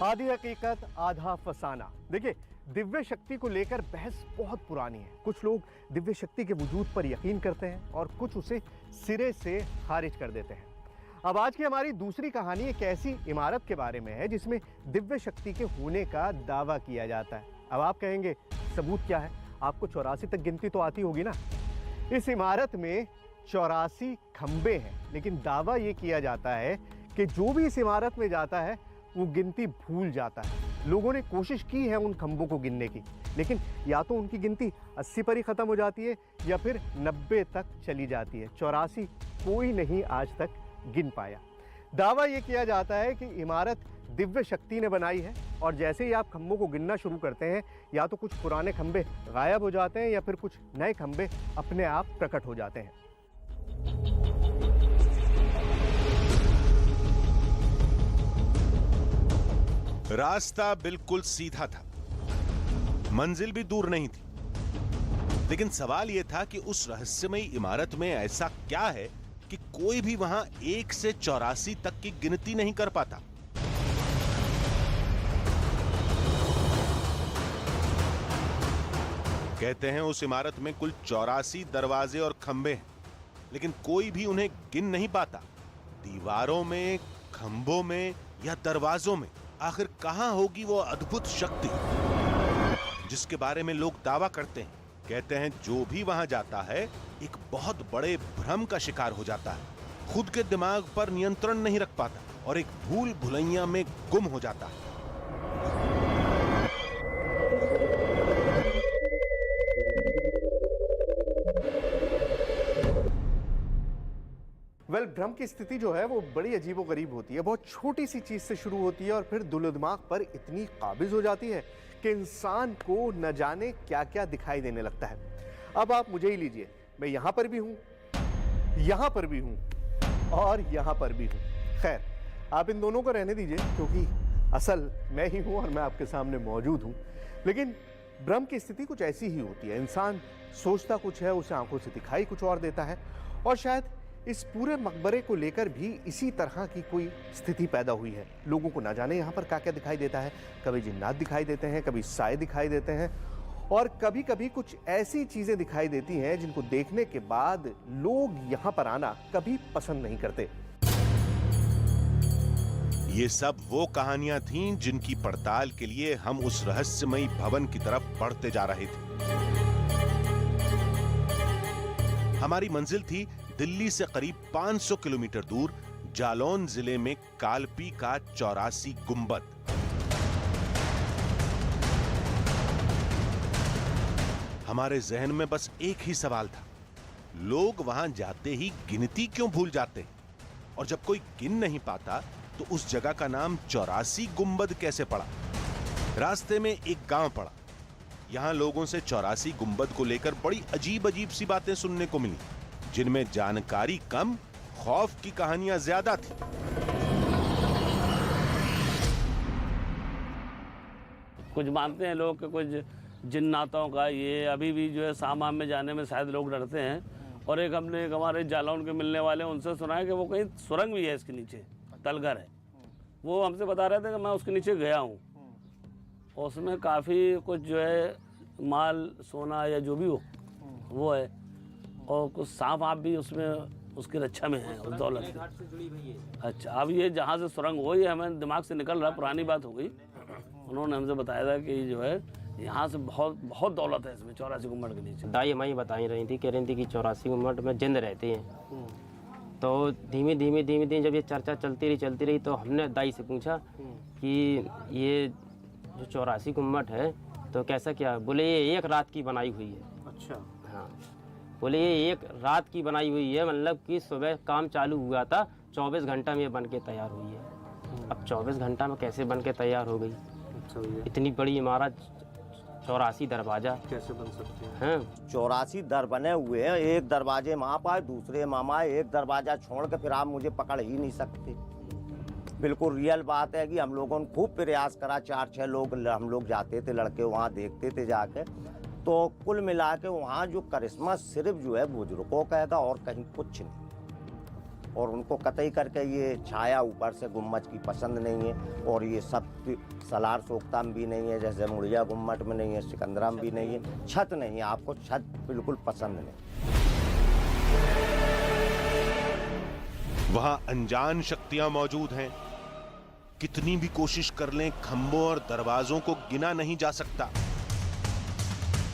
आधी हकीकत आधा फसाना। देखिए, दिव्य शक्ति को लेकर बहस बहुत पुरानी है। कुछ लोग दिव्य शक्ति के वजूद पर यकीन करते हैं और कुछ उसे सिरे से खारिज कर देते हैं। अब आज की हमारी दूसरी कहानी एक ऐसी इमारत के बारे में है जिसमें दिव्य शक्ति के होने का दावा किया जाता है। अब आप कहेंगे सबूत क्या है? आपको 84 तक गिनती तो आती होगी ना। इस इमारत में 84 खंबे हैं, लेकिन दावा ये किया जाता है कि जो भी इस इमारत में जाता है वो गिनती भूल जाता है। लोगों ने कोशिश की है उन खंभों को गिनने की, लेकिन या तो उनकी गिनती 80 पर ही खत्म हो जाती है या फिर 90 तक चली जाती है। 84 कोई नहीं आज तक गिन पाया। दावा ये किया जाता है कि इमारत दिव्य शक्ति ने बनाई है और जैसे ही आप खंभों को गिनना शुरू करते हैं, या तो कुछ पुराने खंभे गायब हो जाते हैं या फिर कुछ नए खंभे अपने आप प्रकट हो जाते हैं। रास्ता बिल्कुल सीधा था, मंजिल भी दूर नहीं थी, लेकिन सवाल यह था कि उस रहस्यमयी इमारत में ऐसा क्या है कि कोई भी वहां 1 से 84 तक की गिनती नहीं कर पाता। कहते हैं उस इमारत में कुल 84 दरवाजे और खंबे हैं, लेकिन कोई भी उन्हें गिन नहीं पाता। दीवारों में, खंभों में या दरवाजों में आखिर कहां होगी वो अद्भुत शक्ति जिसके बारे में लोग दावा करते हैं। कहते हैं जो भी वहां जाता है एक बहुत बड़े भ्रम का शिकार हो जाता है, खुद के दिमाग पर नियंत्रण नहीं रख पाता और एक भूल भुलैया में गुम हो जाता है। भ्रम की स्थिति जो है वो बड़ी अजीबोगरीब होती है। बहुत छोटी सी चीज से शुरू होती है और फिर दिलो दिमाग पर इतनी काबिज हो जाती है कि इंसान को न जाने क्या क्या दिखाई देने लगता है। अब आप मुझे ही लीजिए, मैं यहां पर भी हूं, यहां पर भी हूं और यहां पर भी हूं। खैर, आप इन दोनों को रहने दीजिए क्योंकि असल मैं ही हूं और मैं आपके सामने मौजूद हूं। लेकिन भ्रम की स्थिति कुछ ऐसी ही होती है। इंसान सोचता कुछ है, उसे आंखों से दिखाई कुछ और देता है। और शायद इस पूरे मकबरे को लेकर भी इसी तरह की कोई स्थिति पैदा हुई है। लोगों को ना जाने यहाँ पर क्या क्या दिखाई देता है। कभी जिन्नात दिखाई देते हैं, कभी साए दिखाई देते हैं और कभी कभी कुछ ऐसी चीजें दिखाई देती हैं जिनको देखने के बाद लोग यहाँ पर आना कभी पसंद नहीं करते। ये सब वो कहानियां थीं जिनकी पड़ताल के लिए हम उस रहस्यमयी भवन की तरफ बढ़ते जा रहे थे। हमारी मंजिल थी दिल्ली से करीब 500 किलोमीटर दूर जालौन जिले में कालपी का 84 गुंबद। हमारे जहन में बस एक ही सवाल था, लोग वहां जाते ही गिनती क्यों भूल जाते हैं? और जब कोई गिन नहीं पाता तो उस जगह का नाम 84 गुंबद कैसे पड़ा? रास्ते में एक गांव पड़ा। यहां लोगों से 84 गुंबद को लेकर बड़ी अजीब अजीब सी बातें सुनने को मिली, जिनमें जानकारी कम, खौफ की कहानियां ज्यादा थी। कुछ मानते हैं लोग कि कुछ जिन्नातों का ये अभी भी जो है सामान में जाने में शायद लोग डरते हैं। और एक हमने एक हमारे जालौन के मिलने वाले उनसे सुना है कि वो कहीं सुरंग भी है इसके नीचे, तलघर है। वो हमसे बता रहे थे कि मैं उसके नीचे गया हूँ, उसमें काफ़ी कुछ जो है माल, सोना या जो भी हो वो है, और कुछ सांप आप भी उसमें उसकी रक्षा में है, उस दौलत से। अच्छा, अब ये जहाँ से सुरंग हो, ये हमें दिमाग से निकल रहा, पुरानी बात हो गई। उन्होंने हमसे बताया था कि जो है यहाँ से बहुत बहुत दौलत है इसमें 84 गुंबद के नीचे। दाई हमारी बताई रही थी, कह रही थी कि 84 गुंबद में जिंद रहते हैं। तो धीमे धीमे जब ये चर्चा चलती रही तो हमने दाई से पूछा कि ये जो 84 गुंबद है तो कैसा क्या? बोले ये एक रात की बनाई हुई है। अच्छा। हाँ, बोले ये एक रात की बनाई हुई है, मतलब कि सुबह काम चालू हुआ था, 24 घंटा में बन के तैयार हुई है। अब 24 घंटा में कैसे बन के तैयार हो गई? अच्छा, इतनी बड़ी इमारत, 84 दरवाजा कैसे बन सकते हैं? 84 दर बने हुए हैं। एक दरवाजे माँ पाए, दूसरे मामा, एक दरवाजा छोड़ के फिर आप मुझे पकड़ ही नहीं सकते। बिल्कुल रियल बात है कि हम लोगों ने खूब प्रयास करा। 4-6 लोग हम लोग जाते थे, लड़के वहाँ देखते थे जाके। तो कुल मिला के वहाँ जो करिश्मा सिर्फ जो है बुजुर्गों का है और कहीं कुछ नहीं। और उनको कतई करके ये छाया ऊपर से गुम्बद की पसंद नहीं है, और ये सब सलार सोख्ता में भी नहीं है, जैसे मुड़िया गुम्बद में नहीं है, सिकंदरा में भी नहीं है, छत नहीं है, आपको छत बिल्कुल पसंद नहीं। वहां अनजान शक्तियां मौजूद हैं। कितनी भी कोशिश कर लें, खंभों और दरवाजों को गिना नहीं जा सकता।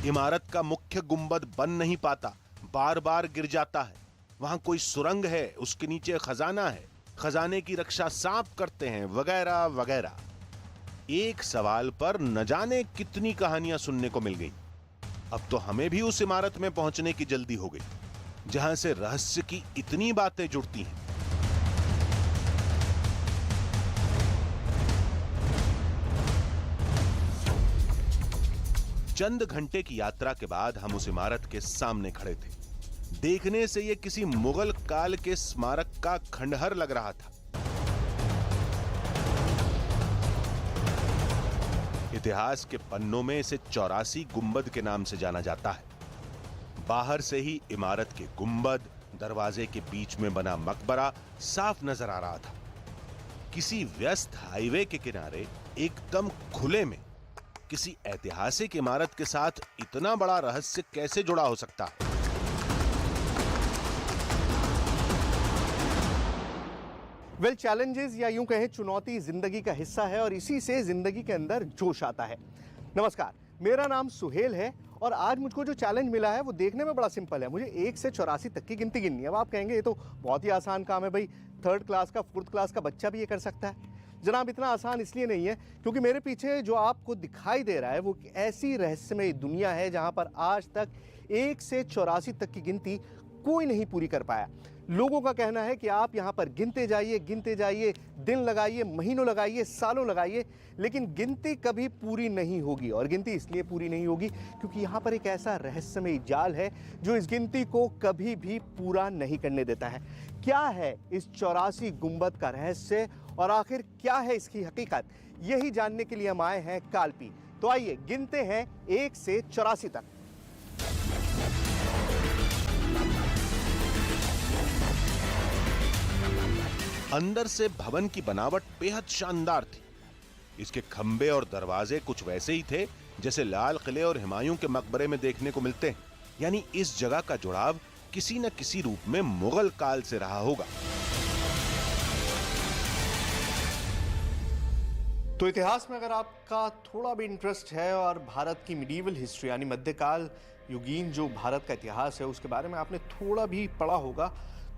इमारत का मुख्य गुंबद बन नहीं पाता, बार बार गिर जाता है। वहां कोई सुरंग है, उसके नीचे खजाना है, खजाने की रक्षा सांप करते हैं, वगैरह वगैरह। एक सवाल पर न जाने कितनी कहानियां सुनने को मिल गई। अब तो हमें भी उस इमारत में पहुंचने की जल्दी हो गई, जहां से रहस्य की इतनी बातें जुड़ती हैं। चंद घंटे की यात्रा के बाद हम उस इमारत के सामने खड़े थे। देखने से यह किसी मुगल काल के स्मारक का खंडहर लग रहा था। इतिहास के पन्नों में इसे 84 गुंबद के नाम से जाना जाता है। बाहर से ही इमारत के गुंबद, दरवाजे के बीच में बना मकबरा साफ नजर आ रहा था। किसी व्यस्त हाईवे के किनारे एकदम खुले में किसी ऐतिहासिक इमारत के साथ इतना बड़ा रहस्य कैसे जुड़ा हो सकता है? वेल, चैलेंजेस या यूं कहें चुनौती जिंदगी का हिस्सा है और इसी से जिंदगी के अंदर जोश आता है। नमस्कार, मेरा नाम सुहेल है और आज मुझको जो चैलेंज मिला है वो देखने में बड़ा सिंपल है। मुझे 1 से 84 तक की गिनती गिननी है। अब आप कहेंगे ये तो बहुत ही आसान काम है भाई, 3rd क्लास का 4th क्लास का बच्चा भी ये कर सकता है। जनाब, इतना आसान इसलिए नहीं है क्योंकि मेरे पीछे जो आपको दिखाई दे रहा है वो ऐसी रहस्यमय दुनिया है जहां पर आज तक 1 से 84 तक की गिनती कोई नहीं पूरी कर पाया। लोगों का कहना है कि आप यहां पर गिनते जाइए, दिन लगाइए, महीनों लगाइए, सालों लगाइए, लेकिन गिनती कभी पूरी नहीं होगी। और गिनती इसलिए पूरी नहीं होगी क्योंकि यहां पर एक ऐसा रहस्यमय जाल है जो इस गिनती को कभी भी पूरा नहीं करने देता है। क्या है इस 84 गुंबद का रहस्य और आखिर क्या है इसकी हकीकत, यही जानने के लिए हम आए हैं कालपी। तो आइए गिनते हैं 1 से 84 तक। अंदर से भवन की बनावट बेहद शानदार थी। इसके खंबे और दरवाजे कुछ वैसे ही थे जैसे लाल किले और हुमायूं के मकबरे में देखने को मिलते हैं। यानी इस जगह का जुड़ाव किसी न किसी रूप में मुगल काल से रहा होगा। तो इतिहास में अगर आपका थोड़ा भी इंटरेस्ट है और भारत की मिडीवल हिस्ट्री यानी मध्यकाल युगीन जो भारत का इतिहास है उसके बारे में आपने थोड़ा भी पढ़ा होगा,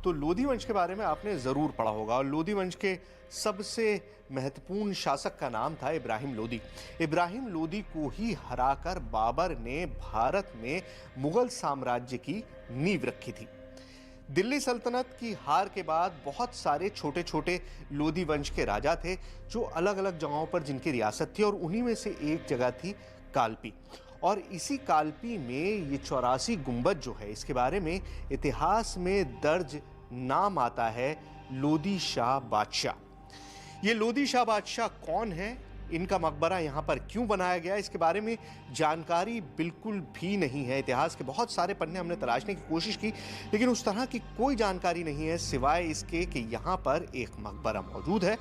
तो लोधी वंश के बारे में आपने ज़रूर पढ़ा होगा। और लोधी वंश के सबसे महत्वपूर्ण शासक का नाम था इब्राहिम लोदी। इब्राहिम लोदी को ही हराकर बाबर ने भारत में मुगल साम्राज्य की नींव रखी थी। दिल्ली सल्तनत की हार के बाद बहुत सारे छोटे छोटे लोधी वंश के राजा थे जो अलग अलग जगहों पर जिनकी रियासत थी, और उन्हीं में से एक जगह थी कालपी। और इसी कालपी में ये 84 गुंबद जो है, इसके बारे में इतिहास में दर्ज नाम आता है लोधी शाह बादशाह। ये लोधी शाह बादशाह कौन है, इनका मकबरा यहाँ पर क्यों बनाया गया, इसके बारे में जानकारी बिल्कुल भी नहीं है। इतिहास के बहुत सारे पन्ने हमने तलाशने की कोशिश की, लेकिन उस तरह की कोई जानकारी नहीं है सिवाय इसके कि यहाँ पर एक मकबरा मौजूद है।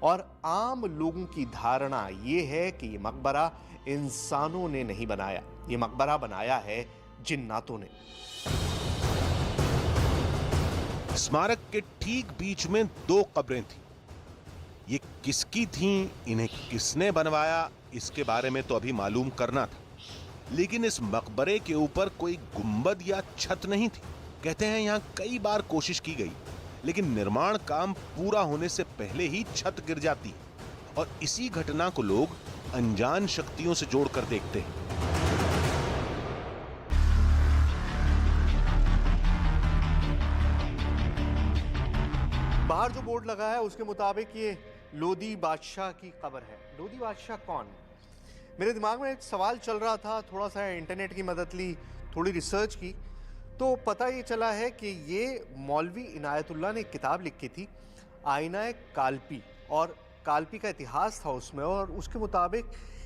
और आम लोगों की धारणा ये है कि ये मकबरा इंसानों ने नहीं बनाया, ये मकबरा बनाया है जिन्नातों ने। स्मारक के ठीक बीच में 2 कब्रें थीं। ये किसकी थीं, इन्हें किसने बनवाया, इसके बारे में तो अभी मालूम करना था। लेकिन इस मकबरे के ऊपर कोई गुंबद या छत नहीं थी। कहते हैं यहां कई बार कोशिश की गई, लेकिन निर्माण काम पूरा होने से पहले ही छत गिर जाती। और इसी घटना को लोग अनजान शक्तियों से जोड़कर देखते हैं। बाहर जो बोर्ड लगा है उसके मुताबिक ये लोधी बादशाह की कब्र है। लोधी बादशाह कौन? मेरे दिमाग में एक सवाल चल रहा था, थोड़ा सा इंटरनेट की मदद ली, थोड़ी रिसर्च की, तो पता ये चला है कि ये मौलवी इनायतुल्लाह ने एक किताब लिखी थी, आईना कालपी, और कालपी का इतिहास था उसमें। और उसके मुताबिक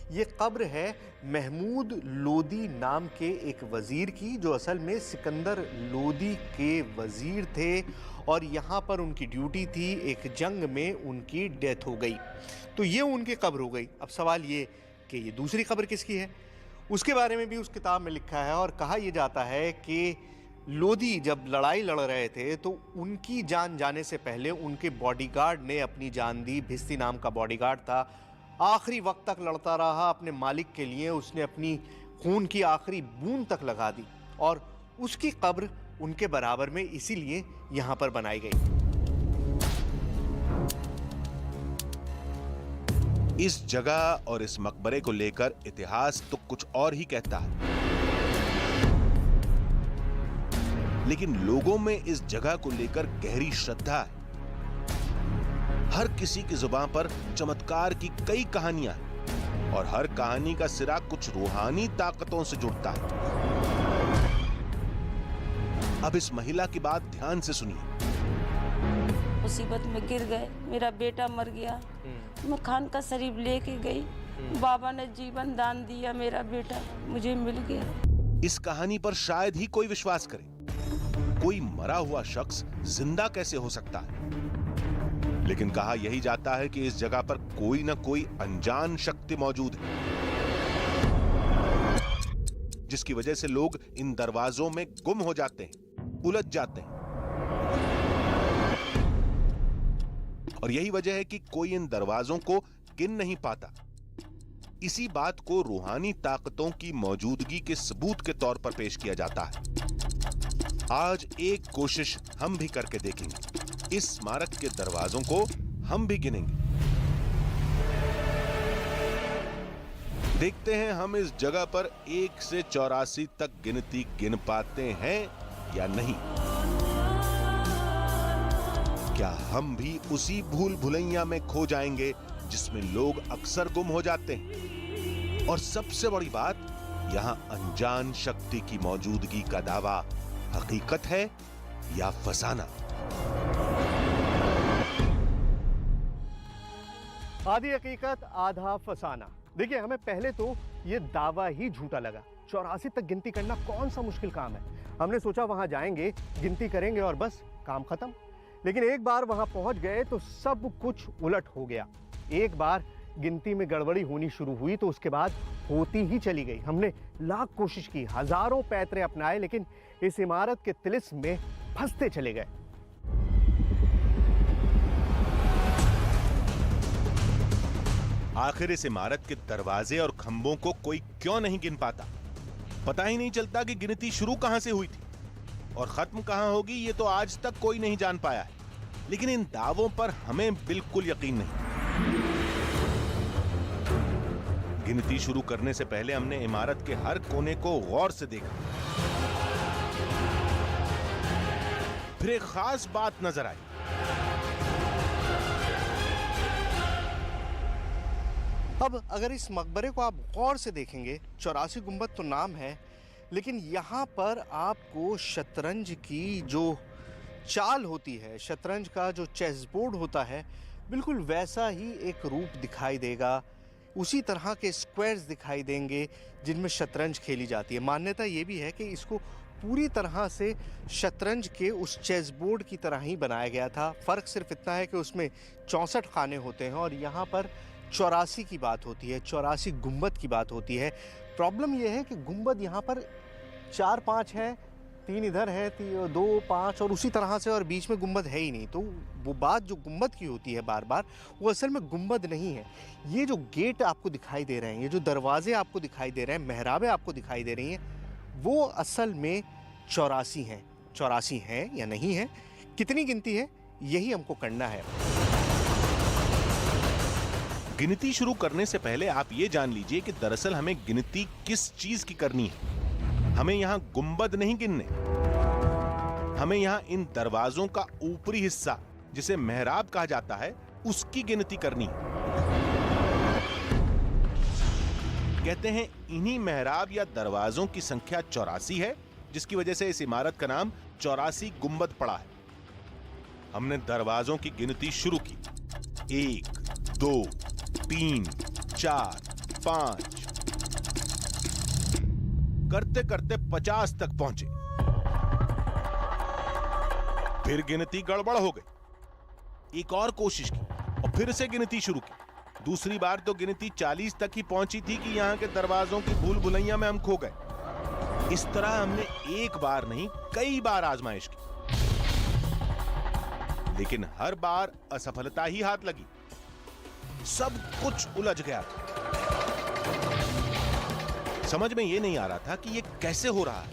ये कब्र है महमूद लोदी नाम के एक वज़ीर की, जो असल में सिकंदर लोदी के वज़ीर थे और यहाँ पर उनकी ड्यूटी थी, एक जंग में उनकी डेथ हो गई तो ये उनकी कब्र हो गई। अब सवाल ये कि ये दूसरी कब्र किसकी है, उसके बारे में भी उस किताब में लिखा है और कहा यह जाता है कि लोदी जब लड़ाई लड़ रहे थे तो उनकी जान जाने से पहले उनके बॉडीगार्ड ने अपनी जान दी। भिस्ती नाम का बॉडीगार्ड था, आखिरी वक्त तक लड़ता रहा अपने मालिक के लिए, उसने अपनी खून की आखिरी बूंद तक लगा दी और उसकी कब्र उनके बराबर में इसीलिए यहाँ पर बनाई गई। इस जगह और इस मकबरे को लेकर इतिहास तो कुछ और ही कहता है, लेकिन लोगों में इस जगह को लेकर गहरी श्रद्धा है। हर किसी की जुबान पर चमत्कार की कई कहानियां हैं और हर कहानी का सिरा कुछ रूहानी ताकतों से जुड़ता है। अब इस महिला की बात ध्यान से सुनिए। मुसीबत में गिर गए, मेरा बेटा मर गया, मैं खान का शरीफ लेके गई, बाबा ने जीवन दान दिया, मेरा बेटा मुझे मिल गया। इस कहानी पर शायद ही कोई विश्वास करे, कोई मरा हुआ शख्स जिंदा कैसे हो सकता है, लेकिन कहा यही जाता है कि इस जगह पर कोई ना कोई अनजान शक्ति मौजूद है, जिसकी वजह से लोग इन दरवाजों में गुम हो जाते हैं, उलझ जाते हैं। और यही वजह है कि कोई इन दरवाजों को गिन नहीं पाता। इसी बात को रूहानी ताकतों की मौजूदगी के सबूत के तौर पर पेश किया जाता है। आज एक कोशिश हम भी करके देखेंगे, इस स्मारक के दरवाजों को हम भी गिनेंगे। देखते हैं हम इस जगह पर 1 से 84 तक गिनती गिन पाते हैं या नहीं। क्या हम भी उसी भूल भुलैया में खो जाएंगे जिसमें लोग अक्सर गुम हो जाते हैं? और सबसे बड़ी बात, यहां अनजान शक्ति की मौजूदगी का दावा हकीकत है या फसाना? आधी हकीकत आधा फसाना। देखिए, हमें पहले तो ये दावा ही झूठा लगा। 84 तक गिनती करना कौन सा मुश्किल काम है। हमने सोचा वहां जाएंगे, गिनती करेंगे और बस काम खत्म। लेकिन एक बार वहां पहुंच गए तो सब कुछ उलट हो गया। एक बार गिनती में गड़बड़ी होनी शुरू हुई तो उसके बाद होती ही चली गई। हमने लाख कोशिश की, हजारों पैतरे अपनाए, लेकिन इस इमारत के तिलिस्म में फंसते चले गए। आखिर इस इमारत के दरवाजे और खंभों को कोई क्यों नहीं गिन पाता? पता ही नहीं चलता कि गिनती शुरू कहां से हुई थी और खत्म कहां होगी, ये तो आज तक कोई नहीं जान पाया है। लेकिन इन दावों पर हमें बिल्कुल यकीन नहीं। गिनती शुरू करने से पहले हमने इमारत के हर कोने को गौर से देखा। फिर एक खास बात नजर आई। अब अगर इस मकबरे को आप गौर से देखेंगे, 84 गुंबद तो नाम है, लेकिन यहाँ पर आपको शतरंज की जो चाल होती है, शतरंज का जो चेस बोर्ड होता है, बिल्कुल वैसा ही एक रूप दिखाई देगा। उसी तरह के स्क्वायर्स दिखाई देंगे जिनमें शतरंज खेली जाती है। मान्यता ये भी है कि इसको पूरी तरह से शतरंज के उस चेस बोर्ड की तरह ही बनाया गया था। फ़र्क सिर्फ इतना है कि उसमें 64 खाने होते हैं और यहाँ पर 84 की बात होती है, 84 गुंबद की बात होती है। प्रॉब्लम यह है कि गुंबद यहाँ पर 4-5 हैं, 3 इधर है, 2-5 और उसी तरह से, और बीच में गुंबद है ही नहीं। तो वो बात जो गुंबद की होती है बार बार, वो असल में गुंबद नहीं है। ये जो गेट आपको दिखाई दे रहे हैं, ये जो दरवाजे आपको दिखाई दे रहे हैं, मेहराबें आपको दिखाई दे रही हैं, वो असल में 84 हैं। 84 हैं या नहीं है, कितनी गिनती है, यही हमको करना है। गिनती शुरू करने से पहले आप ये जान लीजिए कि दरअसल हमें गिनती किस चीज की करनी है। हमें यहाँ गुंबद नहीं गिनने, हमें यहाँ इन दरवाजों का ऊपरी हिस्सा, जिसे मेहराब कहा जाता है, उसकी गिनती करनी है। कहते हैं इन्हीं मेहराब या दरवाजों की संख्या 84 है, जिसकी वजह से इस इमारत का नाम 84 गुंबद पड़ा है। हमने दरवाजों की गिनती शुरू की। 1, 2, 3, 4, 5 करते करते 50 तक पहुंचे। फिर गिनती गड़बड़ हो गई। एक और कोशिश की और फिर से गिनती शुरू की। दूसरी बार तो गिनती 40 तक ही पहुंची थी कि यहां के दरवाजों की भूल भुलैया में हम खो गए। इस तरह हमने एक बार नहीं कई बार आजमाइश की, लेकिन हर बार असफलता ही हाथ लगी। सब कुछ उलझ गया था। समझ में यह नहीं आ रहा था कि यह कैसे हो रहा है।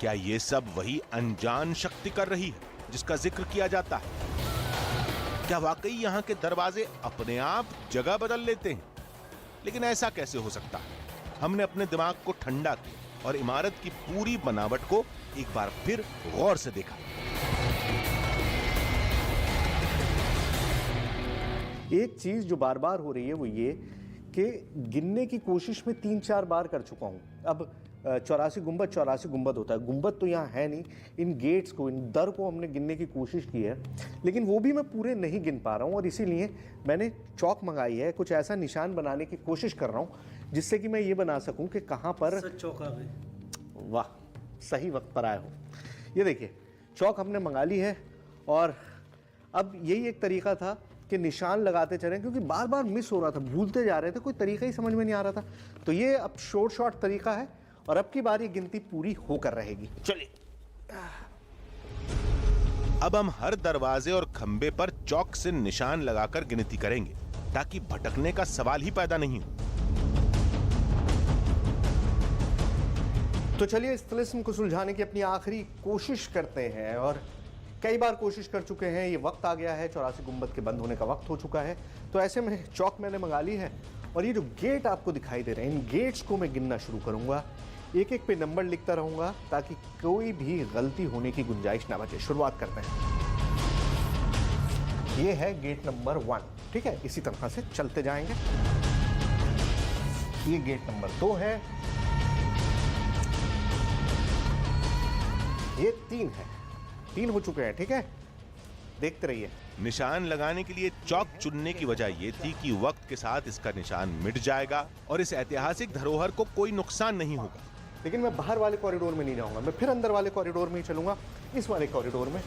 क्या यह सब वही अनजान शक्ति कर रही है जिसका जिक्र किया जाता है? क्या वाकई यहां के दरवाजे अपने आप जगह बदल लेते हैं? लेकिन ऐसा कैसे हो सकता है? हमने अपने दिमाग को ठंडा किया और इमारत की पूरी बनावट को एक बार फिर गौर से देखा। एक चीज जो बार बार हो रही है वो ये कि गिनने की कोशिश में 3-4 बार कर चुका हूं। अब 84 गुंबद होता है। गुंबद तो यहाँ है नहीं। इन गेट्स को, इन दर को हमने गिनने की कोशिश की है, लेकिन वो भी मैं पूरे नहीं गिन पा रहा हूँ। और इसीलिए मैंने चौक मंगाई है। कुछ ऐसा निशान बनाने की कोशिश कर रहा हूँ जिससे कि मैं ये बना सकूँ कि कहाँ पर चौका भी। वाह, सही वक्त पर आए हो। ये देखिए, चौक हमने मंगा ली है और अब यही एक तरीका था कि निशान लगाते चलें, क्योंकि बार बार मिस हो रहा था, भूलते जा रहे थे, कोई तरीका ही समझ में नहीं आ रहा था। तो ये अब शॉर्ट तरीका है और अब की बार ये गिनती पूरी होकर रहेगी। चलिए, अब हम हर दरवाजे और खंबे पर चौक से निशान लगाकर गिनती करेंगे ताकि भटकने का सवाल ही पैदा नहीं हो। तो चलिए इस तिलिस्म को सुलझाने की अपनी आखिरी कोशिश करते हैं। और कई बार कोशिश कर चुके हैं। ये वक्त आ गया है, 84 गुंबद के बंद होने का वक्त हो चुका है। तो ऐसे में चौक मैंने मंगा ली है और ये जो गेट आपको दिखाई दे रहे हैं, इन गेट्स को मैं गिनना शुरू करूंगा। एक एक पे नंबर लिखता रहूंगा ताकि कोई भी गलती होने की गुंजाइश ना बचे। शुरुआत करते हैं। ये है गेट नंबर 1, ठीक है। इसी तरह से चलते जाएंगे। ये गेट नंबर 2 है, ये 3 है। 3 हो चुके हैं, ठीक है। देखते रहिए। निशान लगाने के लिए चौक चुनने की वजह यह थी कि वक्त के साथ इसका निशान मिट जाएगा और इस ऐतिहासिक धरोहर को कोई नुकसान नहीं होगा। लेकिन मैं बाहर वाले कॉरिडोर में नहीं जाऊंगा, मैं फिर अंदर वाले कॉरिडोर में ही चलूंगा, इस वाले कॉरिडोर में।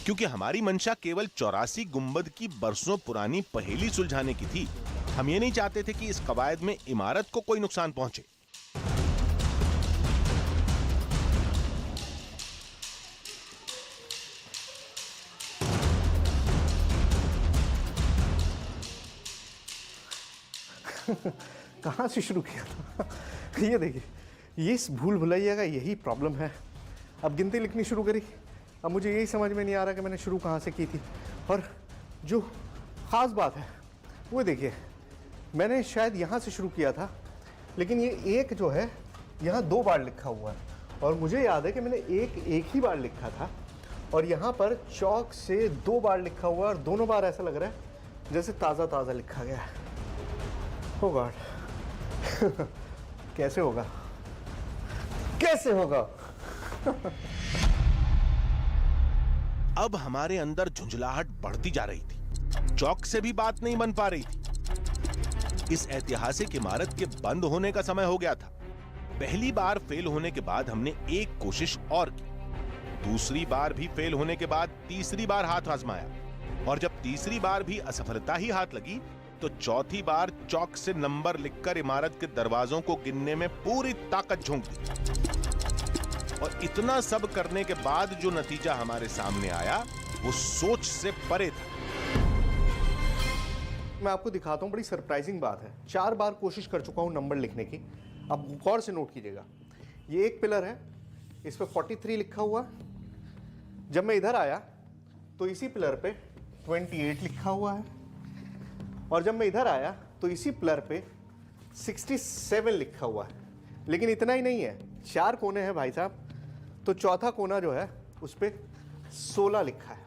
क्योंकि हमारी मंशा केवल 84 गुंबद की बरसों पुरानी पहेली सुलझाने की थी। हम ये नहीं चाहते थे कि इस कवायद में इमारत को कोई नुकसान पहुंचे। कहाँ से शुरू किया था? ये देखिए, ये इस भूल भुलैया का यही प्रॉब्लम है। अब गिनती लिखनी शुरू करी, अब मुझे यही समझ में नहीं आ रहा कि मैंने शुरू कहाँ से की थी। और जो ख़ास बात है वो देखिए, मैंने शायद यहाँ से शुरू किया था, लेकिन ये एक जो है यहाँ 2 बार लिखा हुआ है। और मुझे याद है कि मैंने एक ही बार लिखा था और यहाँ पर चौक से 2 बार लिखा हुआ है और दोनों बार ऐसा लग रहा है जैसे ताज़ा लिखा गया है। Oh God, कैसे होगा? अब हमारे अंदर झुंझलाहट बढ़ती जा रही थी। चौक से भी बात नहीं बन पा रही थी। इस ऐतिहासिक इमारत के बंद होने का समय हो गया था। पहली बार फेल होने के बाद हमने एक कोशिश और की। दूसरी बार भी फेल होने के बाद तीसरी बार हाथ आजमाया और जब तीसरी बार भी असफलता ही हाथ लगी तो चौथी बार चौक से नंबर लिखकर इमारत के दरवाजों को गिनने में पूरी ताकत झोंक दी। और इतना सब करने के बाद जो नतीजा हमारे सामने आया वो सोच से परे था। मैं आपको दिखाता हूं, बड़ी सरप्राइजिंग बात है। 4 बार कोशिश कर चुका हूं नंबर लिखने की। अब गौर से नोट कीजिएगा, ये एक पिलर है, इस पे 43 लिखा हुआ। जब मैं इधर आया तो इसी पिलर पे 28 लिखा हुआ है और जब मैं इधर आया तो इसी पिलर पे 67 लिखा हुआ है। लेकिन इतना ही नहीं है, 4 कोने हैं भाई साहब, तो चौथा कोना जो है उस पे 16 लिखा है।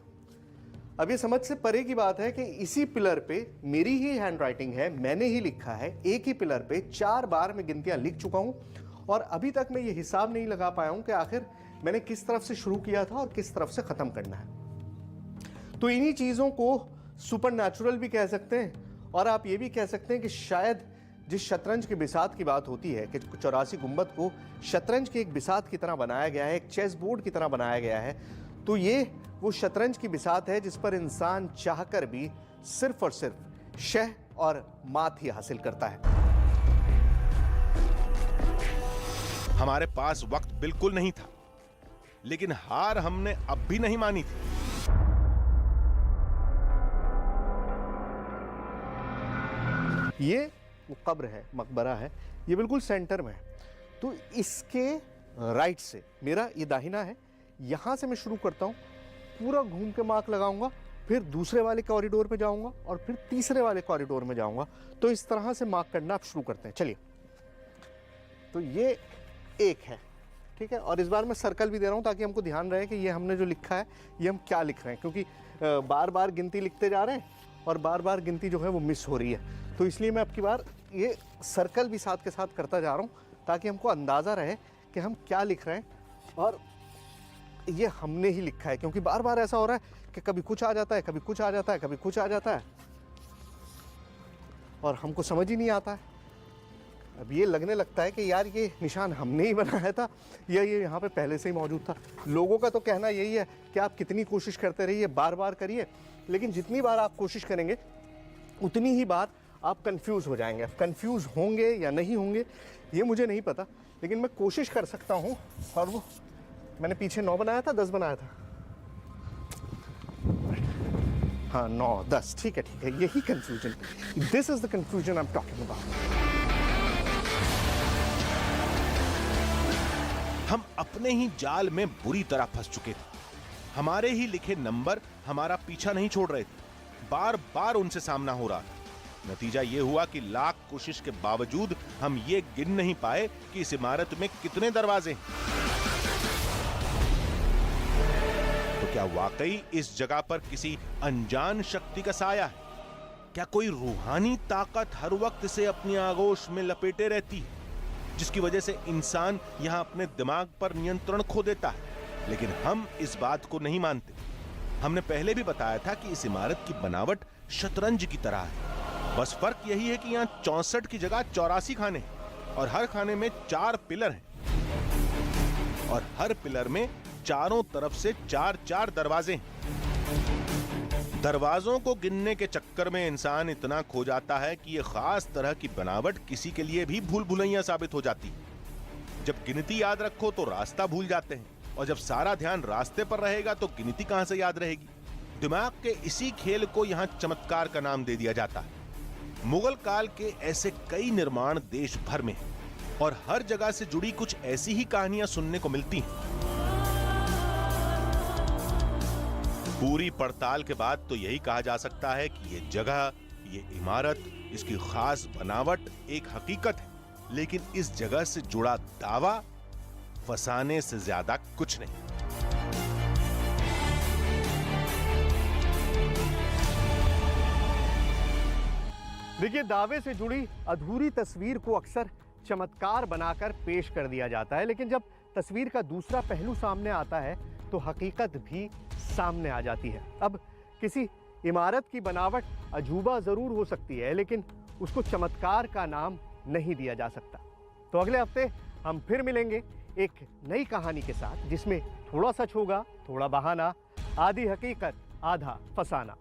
अब ये समझ से परे की बात है कि इसी पिलर पे मेरी ही हैंडराइटिंग है, मैंने ही लिखा है। एक ही पिलर पे 4 बार मैं गिनतियां लिख चुका हूं और अभी तक मैं ये हिसाब नहीं लगा पाया हूं कि आखिर मैंने किस तरफ से शुरू किया था और किस तरफ से खत्म करना है। तो इन्हीं चीजों को सुपर नेचुरल भी कह सकते हैं और आप ये भी कह सकते हैं कि शायद जिस शतरंज की बिसात की बात होती है कि 84 गुंबद को शतरंज के एक बिसात की तरह बनाया गया है, एक चेस बोर्ड की तरह बनाया गया है, तो ये वो शतरंज की बिसात है जिस पर इंसान चाहकर भी सिर्फ और सिर्फ शह और मात ही हासिल करता है। हमारे पास वक्त बिल्कुल नहीं था, लेकिन हार हमने अब भी नहीं मानी थी। ये वो कब्र है, मकबरा है, ये बिल्कुल सेंटर में है। तो इसके राइट से मेरा ये दाहिना है, यहाँ से मैं शुरू करता हूँ, पूरा घूम के मार्क लगाऊंगा, फिर दूसरे वाले कॉरिडोर पे जाऊंगा और फिर तीसरे वाले कॉरिडोर में जाऊंगा। तो इस तरह से मार्क करना आप शुरू करते हैं। चलिए, तो ये एक है, ठीक है। और इस बार मैं सर्कल भी दे रहा हूँ ताकि हमको ध्यान रहे कि ये हमने जो लिखा है ये हम क्या लिख रहे हैं, क्योंकि बार बार गिनती लिखते जा रहे हैं और बार बार गिनती जो है वो मिस हो रही है। तो इसलिए मैं अब की बार ये सर्कल भी साथ के साथ करता जा रहा हूँ ताकि हमको अंदाज़ा रहे कि हम क्या लिख रहे हैं और ये हमने ही लिखा है, क्योंकि बार बार ऐसा हो रहा है कि कभी कुछ आ जाता है, कभी कुछ आ जाता है, कभी कुछ आ जाता है और हमको समझ ही नहीं आता है। अब ये लगने लगता है कि यार ये निशान हमने ही बनाया था या ये यहाँ पे पहले से ही मौजूद था। लोगों का तो कहना यही है कि आप कितनी कोशिश करते रहिए, बार बार करिए, लेकिन जितनी बार आप कोशिश करेंगे उतनी ही बार आप कंफ्यूज हो जाएंगे। कंफ्यूज होंगे या नहीं होंगे ये मुझे नहीं पता, लेकिन मैं कोशिश कर सकता हूँ। और वो मैंने पीछे 9 बनाया था, 10 बनाया था, हाँ 9 10, ठीक है ठीक है, यही confusion, this is the confusion I am talking about. हम अपने ही जाल में बुरी तरह फंस चुके थे। हमारे ही लिखे नंबर हमारा पीछा नहीं छोड़ रहे थे, बार बार उनसे सामना हो रहा था। नतीजा ये हुआ कि लाख कोशिश के बावजूद हम ये गिन नहीं पाए कि इस इमारत में कितने दरवाजे हैं। तो क्या वाकई इस जगह पर किसी अनजान शक्ति का साया है? क्या कोई रूहानी ताकत हर वक्त इसे अपनी आगोश में लपेटे रहती है, जिसकी वजह से इंसान यहां अपने दिमाग पर नियंत्रण खो देता है? लेकिन हम इस बात को नहीं मानते। हमने पहले भी बताया था कि इस इमारत की बनावट शतरंज की तरह है, बस फर्क यही है कि यहाँ 64 की जगह 84 खाने हैं और हर खाने में 4 पिलर हैं और हर पिलर में चारों तरफ से 4-4 दरवाजे हैं। दरवाजों को गिनने के चक्कर में इंसान इतना खो जाता है कि यह खास तरह की बनावट किसी के लिए भी भूल भुलैया साबित हो जाती है। जब गिनती याद रखो तो रास्ता भूल जाते हैं, और जब सारा ध्यान रास्ते पर रहेगा तो गिनती कहां से याद रहेगी? दिमाग के इसी खेल को यहां चमत्कार का नाम दे दिया जाता है। मुगल काल के ऐसे कई निर्माण देश भर में हैं और हर जगह से जुड़ी कुछ ऐसी ही कहानियां सुनने को मिलती हैं। पूरी पड़ताल के बाद तो यही कहा जा सकता है कि ये जगह, ये इमारत, इसकी खास बनावट एक हकीकत है, लेकिन इस जगह से जुड़ा दावा फसाने से ज्यादा कुछ नहीं। देखिए, दावे से जुड़ी अधूरी तस्वीर को अक्सर चमत्कार बनाकर पेश कर दिया जाता है, लेकिन जब तस्वीर का दूसरा पहलू सामने आता है तो हकीकत भी सामने आ जाती है। अब किसी इमारत की बनावट अजूबा जरूर हो सकती है, लेकिन उसको चमत्कार का नाम नहीं दिया जा सकता। तो अगले हफ्ते हम फिर मिलेंगे एक नई कहानी के साथ, जिसमें थोड़ा सच होगा, थोड़ा बहाना, आधी हकीकत, आधा फसाना।